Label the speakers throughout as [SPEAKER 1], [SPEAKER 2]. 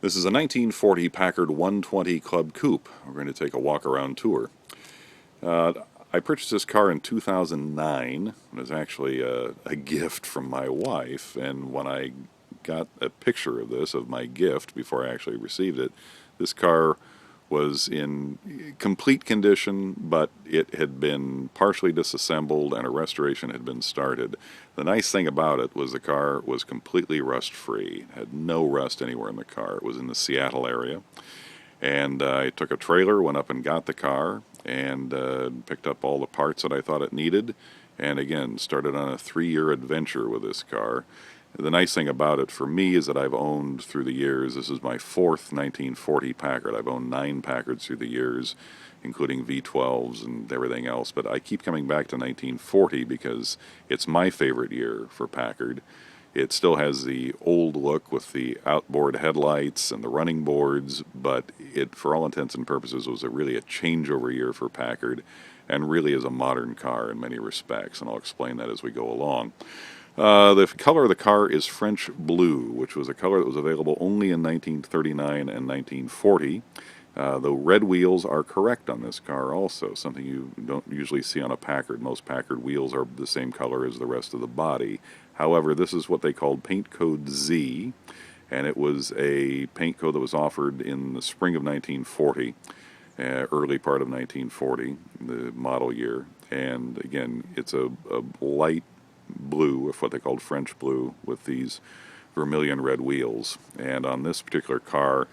[SPEAKER 1] This is a 1940 Packard 120 Club Coupe. We're going to take a walk-around tour. I purchased this car in 2009. It was actually a gift from my wife, and when I got a picture of this, of my gift, before I actually received it, this car was in complete condition, but it had been partially disassembled and a restoration had been started. The nice thing about it was the car was completely rust-free. It had no rust anywhere in the car. It was in the Seattle area. And I took a trailer, went up and got the car, and picked up all the parts that I thought it needed, and again, started on a 3-year adventure with this car. The nice thing about it for me is that I've owned through the years, this is my 4th 1940 Packard. I've owned 9 Packards through the years, including V12s and everything else, but I keep coming back to 1940 because it's my favorite year for Packard. It still has the old look with the outboard headlights and the running boards, but it, for all intents and purposes, was really a changeover year for Packard, and really is a modern car in many respects, and I'll explain that as we go along. The color of the car is French blue, which was a color that was available only in 1939 and 1940. The red wheels are correct on this car also, something you don't usually see on a Packard. Most Packard wheels are the same color as the rest of the body. However, this is what they called Paint Code Z, and it was a paint code that was offered in the spring of 1940, early part of 1940, the model year. And again, it's a light blue, if what they called French blue, with these vermilion red wheels. And on this particular car,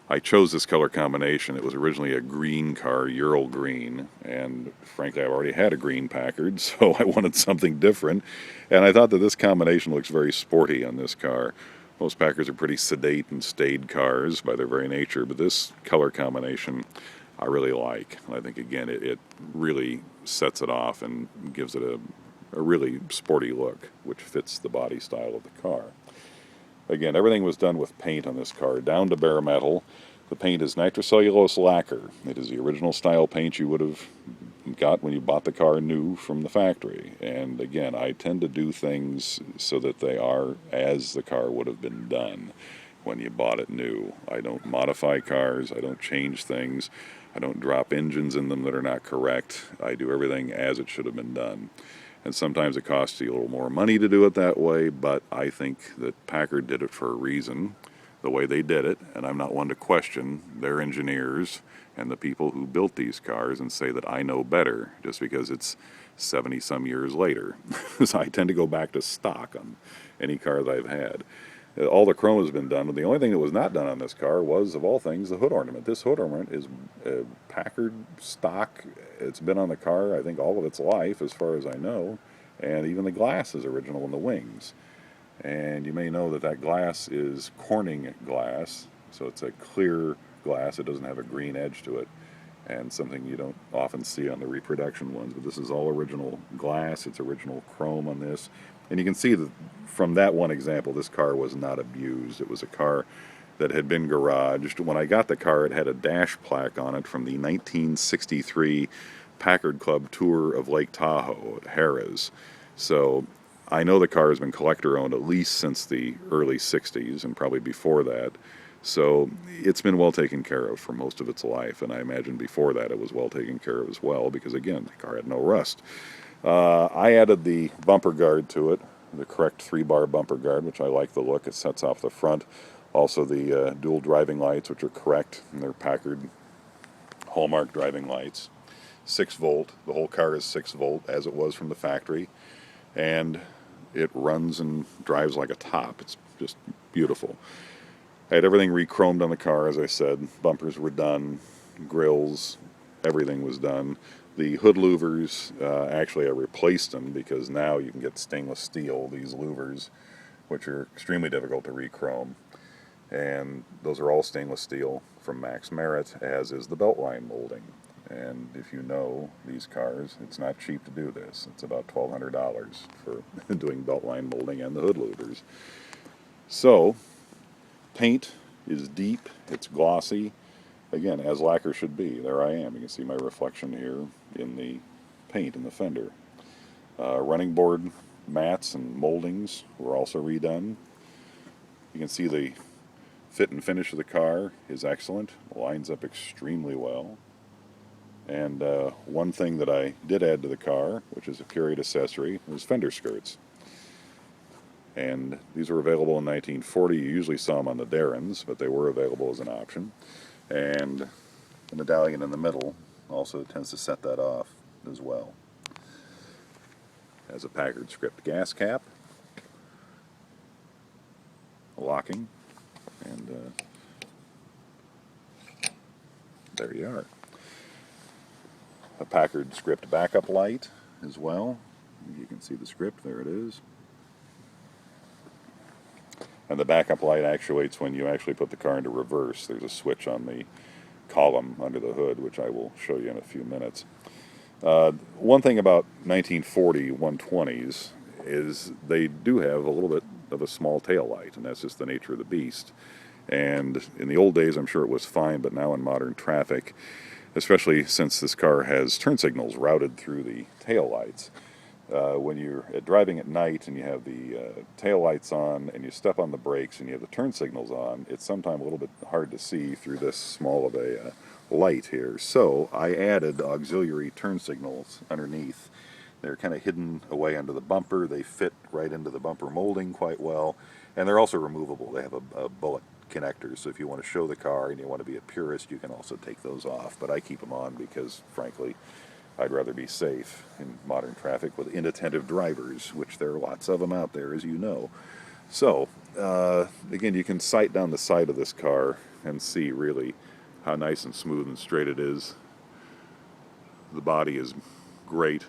[SPEAKER 1] I chose this color combination. It was originally a green car, Ural green, and frankly I've already had a green Packard, so I wanted something different, and I thought that this combination looks very sporty on this car. Most Packards are pretty sedate and staid cars by their very nature, but this color combination I really like. And I think again it really sets it off and gives it a really sporty look, which fits the body style of the car. Again, everything was done with paint on this car, down to bare metal. The paint is nitrocellulose lacquer. It is the original style paint you would have got when you bought the car new from the factory. And again, I tend to do things so that they are as the car would have been done when you bought it new. I don't modify cars. I don't change things. I don't drop engines in them that are not correct. I do everything as it should have been done. And sometimes it costs you a little more money to do it that way, but I think that Packard did it for a reason, the way they did it, and I'm not one to question their engineers and the people who built these cars and say that I know better just because it's 70-some years later. So I tend to go back to stock on any car that I've had. All the chrome has been done, but the only thing that was not done on this car was, of all things, the hood ornament. This hood ornament is Packard stock. It's been on the car, I think, all of its life, as far as I know, and even the glass is original in the wings. And you may know that that glass is Corning glass, so it's a clear glass. It doesn't have a green edge to it, and something you don't often see on the reproduction ones. But this is all original glass. It's original chrome on this. And you can see that from that one example, this car was not abused. It was a car that had been garaged. When I got the car, it had a dash plaque on it from the 1963 Packard Club tour of Lake Tahoe at Harrah's. So I know the car has been collector-owned at least since the early 60s and probably before that. So it's been well taken care of for most of its life, and I imagine before that it was well taken care of as well because, again, the car had no rust. I added the bumper guard to it, the correct 3-bar bumper guard, which I like the look. It sets off the front. Also the dual driving lights, which are correct, and they're Packard hallmark driving lights. 6 volt. The whole car is 6 volt as it was from the factory, and it runs and drives like a top. It's just beautiful. I had everything re-chromed on the car, as I said. Bumpers were done, grills, everything was done. The hood louvers, actually I replaced them because now you can get stainless steel, these louvers, which are extremely difficult to re-chrome. And those are all stainless steel from Max Merit, as is the belt line molding. And if you know these cars, it's not cheap to do this. It's about $1,200 for doing belt line molding and the hood louvers. So, paint is deep, it's glossy, again, as lacquer should be. There I am. You can see my reflection here in the paint in the fender. Running board mats and moldings were also redone. You can see the Fit and finish of the car is excellent, lines up extremely well. And one thing that I did add to the car, which is a curious accessory, was Fender Skirts. And these were available in 1940. You usually saw them on the Darrins, but they were available as an option. And the medallion in the middle also tends to set that off as well. Has a Packard script gas cap, locking, and there you are. A Packard script backup light as well. You can see the script, there it is. And the backup light actuates when you actually put the car into reverse. There's a switch on the column under the hood, which I will show you in a few minutes. One thing about 1940 120s is they do have a little bit of a small tail light, and that's just the nature of the beast. And in the old days, I'm sure it was fine, but now in modern traffic, especially since this car has turn signals routed through the tail lights, when you're driving at night and you have the tail lights on and you step on the brakes and you have the turn signals on, it's sometimes a little bit hard to see through this small of a light here. So I added auxiliary turn signals underneath. They're kind of hidden away under the bumper. They fit right into the bumper molding quite well, and they're also removable. They have a bullet connector, so if you want to show the car and you want to be a purist, you can also take those off. But I keep them on because, frankly, I'd rather be safe in modern traffic with inattentive drivers, which there are lots of them out there, as you know. So, again, you can sight down the side of this car and see really how nice and smooth and straight it is. The body is great.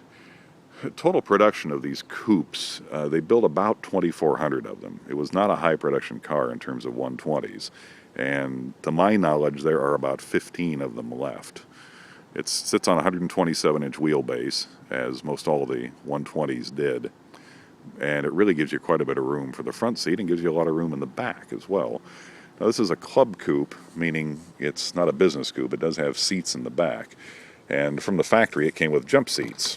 [SPEAKER 1] Total production of these coupes, they built about 2,400 of them. It was not a high production car in terms of 120s. And to my knowledge, there are about 15 of them left. It sits on a 127-inch wheelbase, as most all of the 120s did, and it really gives you quite a bit of room for the front seat and gives you a lot of room in the back as well. Now, this is a club coupe, meaning it's not a business coupe. It does have seats in the back, and from the factory it came with jump seats.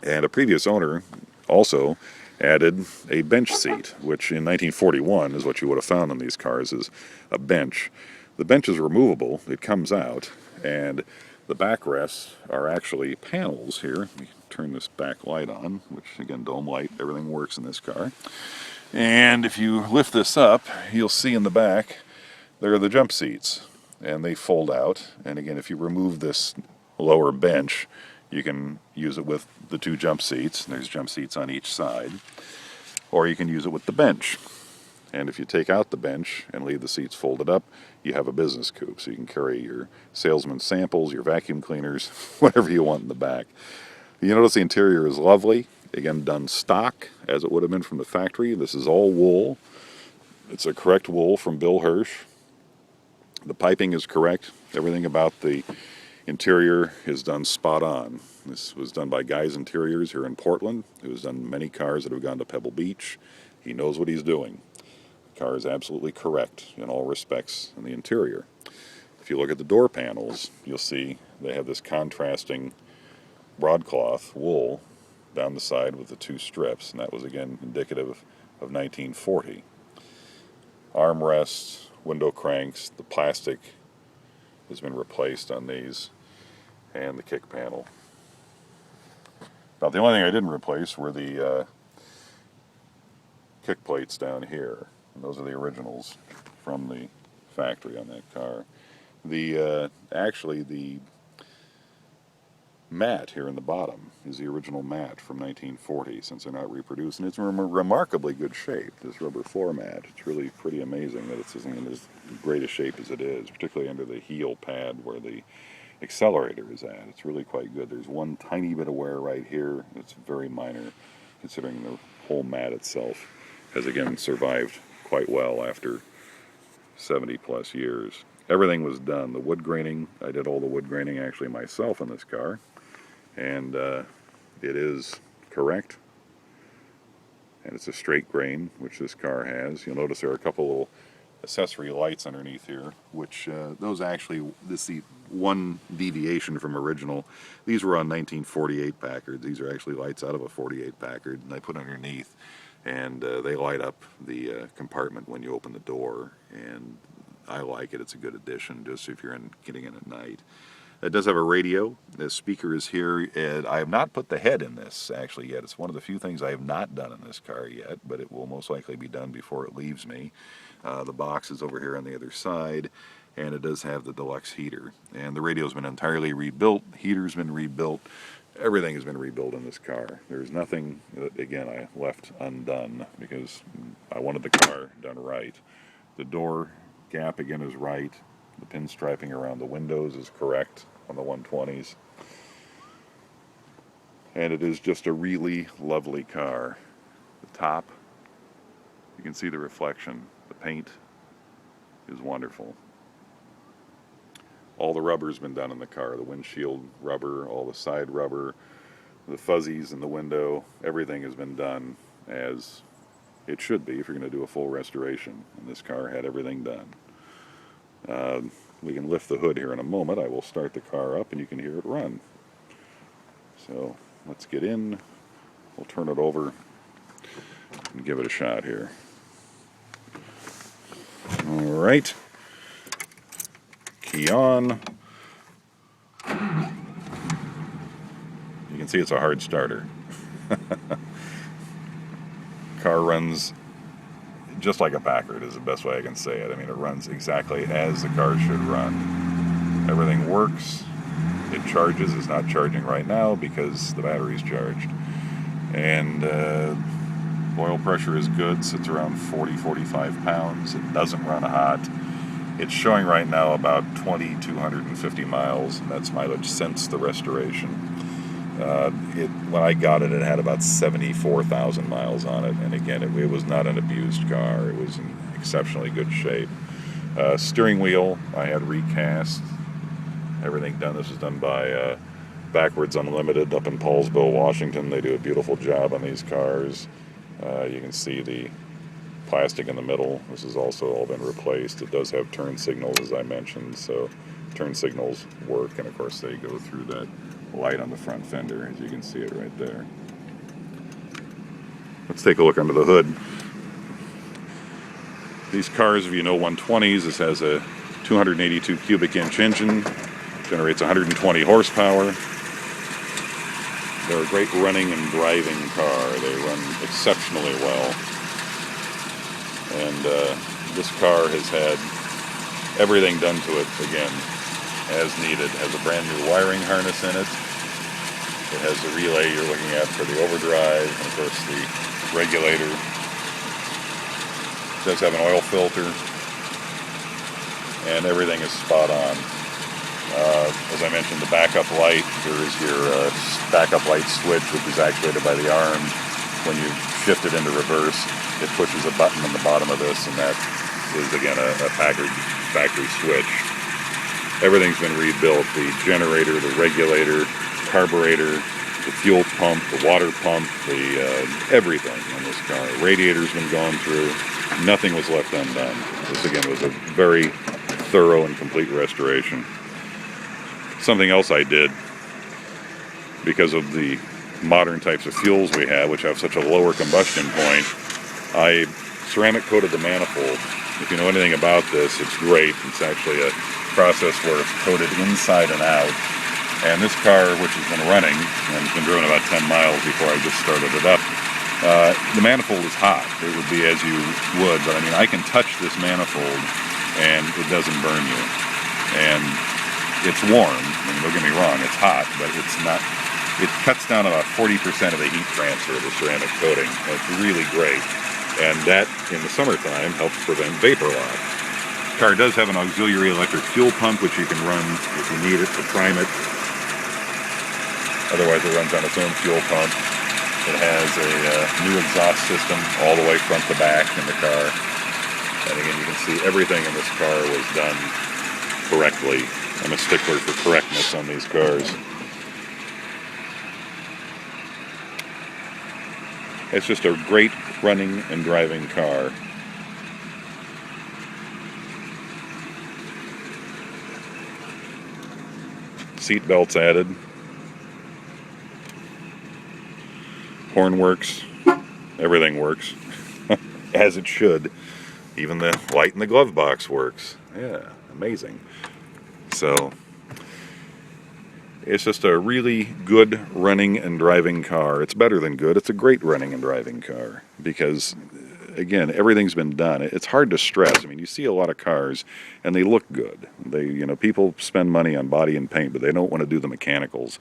[SPEAKER 1] And a previous owner also added a bench seat, which in 1941 is what you would have found on these cars, is a bench. The bench is removable. It comes out, and the backrests are actually panels here. Let me turn this back light on, which, again, dome light, everything works in this car. And if you lift this up, you'll see in the back there are the jump seats, and they fold out. And again, if you remove this lower bench, you can use it with the two jump seats. There's jump seats on each side. Or you can use it with the bench. And if you take out the bench and leave the seats folded up, you have a business coupe. So you can carry your salesman's samples, your vacuum cleaners, whatever you want in the back. You notice the interior is lovely. Again, done stock, as it would have been from the factory. This is all wool. It's a correct wool from Bill Hirsch. The piping is correct. Everything about the interior is done spot on. This was done by Guy's Interiors here in Portland. It was done many cars that have gone to Pebble Beach. He knows what he's doing. The car is absolutely correct in all respects in the interior. If you look at the door panels, you'll see they have this contrasting broadcloth wool down the side with the two strips, and that was again indicative of 1940. Armrests, window cranks, the plastic has been replaced on these, and the kick panel. Now, the only thing I didn't replace were the kick plates down here. And those are the originals from the factory on that car. Actually, the mat here in the bottom is the original mat from 1940, since they're not reproduced, and it's in remarkably good shape. This rubber floor mat, it's really pretty amazing that it's in as great a shape as it is, particularly under the heel pad where the accelerator is at. It's really quite good. There's one tiny bit of wear right here. It's very minor, considering the whole mat itself has again survived quite well after 70 plus years. Everything was done. The wood graining, I did all the wood graining actually myself in this car, and it is correct, and it's a straight grain, which this car has. You'll notice there are a couple little accessory lights underneath here, which those actually, this is the one deviation from original. These were on 1948 Packards. These are actually lights out of a 48 Packard, and I put underneath. and they light up the compartment when you open the door, and I like it. It's a good addition just if you're getting in at night. It does have a radio. The speaker is here, and I have not put the head in this actually yet. It's one of the few things I have not done in this car yet, but it will most likely be done before it leaves me. The box is over here on the other side, and it does have the deluxe heater. And the radio's been entirely rebuilt. Heater's been rebuilt. Everything has been rebuilt in this car. There's nothing that, again, I left undone because I wanted the car done right. The door gap, again, is right. The pinstriping around the windows is correct on the 120s. And it is just a really lovely car. The top, you can see the reflection. The paint is wonderful. All the rubber's been done in the car. The windshield rubber, all the side rubber, the fuzzies in the window, everything has been done as it should be if you're going to do a full restoration. And this car had everything done. We can lift the hood here in a moment. I will start the car up and you can hear it run. So let's get in. We'll turn it over and give it a shot here. All right. Key on. You can see it's a hard starter. Car runs just like a Packard is the best way I can say it. I mean, it runs exactly as the car should run. Everything works. It charges. It's not charging right now because the battery's charged. And oil pressure is good. Sits around 40-45 pounds. It doesn't run hot. It's showing right now about 2,250 miles, and that's mileage since the restoration. When I got it, it had about 74,000 miles on it, and again, it was not an abused car. It was in exceptionally good shape. Steering wheel, I had recast. Everything done. This was done by Backwards Unlimited up in Paulsville, Washington. They do a beautiful job on these cars. You can see the plastic in the middle. This has also all been replaced. It does have turn signals, as I mentioned, so turn signals work, and of course they go through that light on the front fender, as you can see it right there. Let's take a look under the hood. These cars, if you know 120s, this has a 282 cubic inch engine, generates 120 horsepower. They're a great running and driving car. They run exceptionally well. And this car has had everything done to it, again, as needed. It has a brand new wiring harness in it. It has the relay you're looking at for the overdrive, and of course the regulator. It does have an oil filter, and everything is spot on. As I mentioned, the backup light, here is your backup light switch, which is actuated by the arm. When you shift it into reverse, it pushes a button on the bottom of this, and that is, again, a Packard factory switch. Everything's been rebuilt. The generator, the regulator, carburetor, the fuel pump, the water pump, everything on this car. Radiator's been gone through. Nothing was left undone. This, again, was a very thorough and complete restoration. Something else I did, because of the modern types of fuels we have, which have such a lower combustion point, I ceramic coated the manifold. If you know anything about this, it's great. It's actually a process where it's coated inside and out. And this car, which has been running, and it's been driven about 10 miles before I just started it up, the manifold is hot. It would be as you would, but I mean, I can touch this manifold and it doesn't burn you. And it's warm. I mean, don't get me wrong, it's hot, but it's not. It cuts down about 40% of the heat transfer of the ceramic coating. It's really great. And that, in the summertime, helps prevent vapor loss. The car does have an auxiliary electric fuel pump, which you can run if you need it to prime it. Otherwise, it runs on its own fuel pump. It has a new exhaust system all the way front to back in the car. And again, you can see everything in this car was done correctly. I'm a stickler for correctness on these cars. It's just a great running and driving car. Seat belts added. Horn works. everything works as it should. Even the light in the glove box works. Yeah, amazing. So it's just a really good running and driving car. It's better than good. It's a great running and driving car because, again, everything's been done. It's hard to stress. I mean, you see a lot of cars and they look good. People spend money on body and paint, but they don't want to do the mechanicals.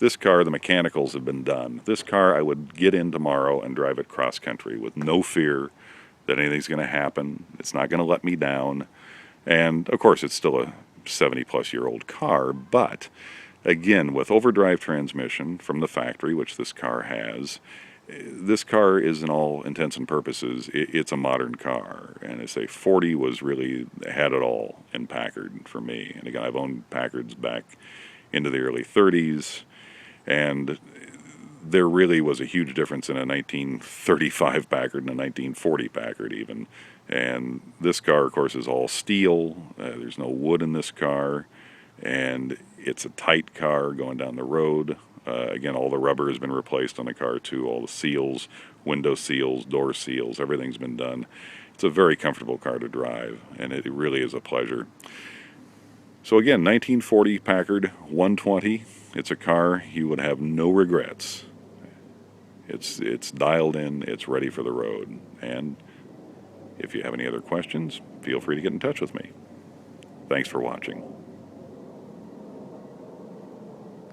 [SPEAKER 1] This car, the mechanicals have been done. This car, I would get in tomorrow and drive it cross country with no fear that anything's going to happen. It's not going to let me down. And of course, it's still a 70-plus-year-old car, but again, with overdrive transmission from the factory, which this car has, this car is, in all intents and purposes, it's a modern car. And I say 40 was really, had it all in Packard for me. And again, I've owned Packards back into the early 30s, and there really was a huge difference in a 1935 Packard and a 1940 Packard even. And this car, of course, is all steel. There's no wood in this car. And it's a tight car going down the road. Again, all the rubber has been replaced on the car too. All the seals, window seals, door seals, everything's been done. It's a very comfortable car to drive, and it really is a pleasure. So again, 1940 Packard 120. It's a car you would have no regrets. It's dialed in. It's ready for the road. And if you have any other questions, feel free to get in touch with me. Thanks for watching.